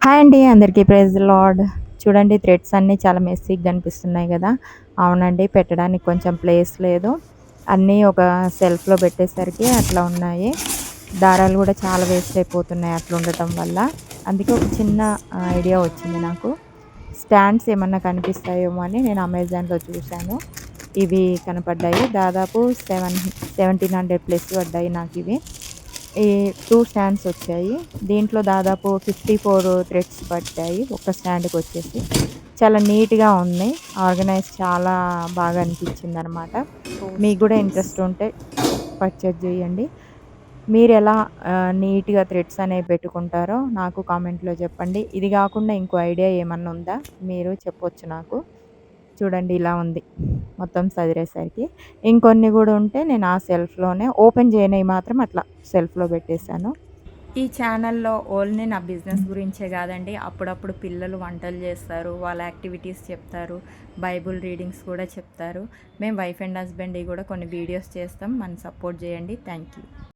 Hi అండి. అందరికీ praise the lord. చూడండి థ్రెడ్స్ అన్నీ చాలా మెస్సీగా కనిపిస్తున్నాయి గదా! అవునండి. పెట్టడానికి కొంచెం ప్లేస్ లేదు. అన్నీ ఒక సెల్ఫ్‌లో పెట్టేసరికి అట్లా ఉన్నాయి. దారాలు గూడా చాలా వేస్ట్ అయిపోతున్నాయి అట్లుండటం వల్ల. అందుకే ఒక చిన్న ఐడియా వచ్చింది నాకు. స్టాండ్స్ ఏమన్నా కనిపిస్తాయేమో అని నేను అమెజాన్‌లో చూశాను. ఇవి కనపడ్డాయి. దాదాపు 1700 ప్లస్ పడ్డాయి నాకివి. ఈ 2 స్టాండ్స్ వచ్చాయి. దీంట్లో దాదాపు 54 థ్రెడ్స్ పట్టాయి. ఒక స్టాండ్‌కొచ్చేసి. చాలా నీట్‌గా ఉన్నాయి. ఆర్గనైజ్ చాలా బాగా అనిపించిందనమాట. మీకు గూడా ఇంట్రెస్ట్ ఉంటే పర్చేజ్ చేయండి. మీరెలా నీట్‌గా థ్రెడ్స్ అనేవి పెట్టుకుంటారో నాకు కామెంట్‌లో చెప్పండి. ఇది గాకుండా ఇంకో ఐడియా ఏమన్నా ఉందా? మీరు చెప్పొచ్చు నాకు. చూడండి ఇలా ఉంది. మొత్తం సదిరేసరికి. ఇంకొన్ని గూడా ఉంటే నేను ఆ సెల్ఫ్‌లోనే ఓపెన్ చేయనియి మాత్రం అట్లా సెల్ఫ్‌లో పెట్టేసాను. ఈ ఛానల్‌లో ఓన్లీ నా బిజినెస్ గురించే గాదండి. అప్పుడప్పుడు పిల్లలు వంటలు జేస్తారు. వాళ్ళ యాక్టివిటీస్ చెప్తారు. బైబుల్ రీడింగ్స్ కూడా చెప్తారు. మేము వైఫ్ అండ్ హస్బెండ్‌యి గూడా కొన్ని వీడియోస్ చేస్తాం. నన్ను సపోర్ట్ జేయండి. Thank you.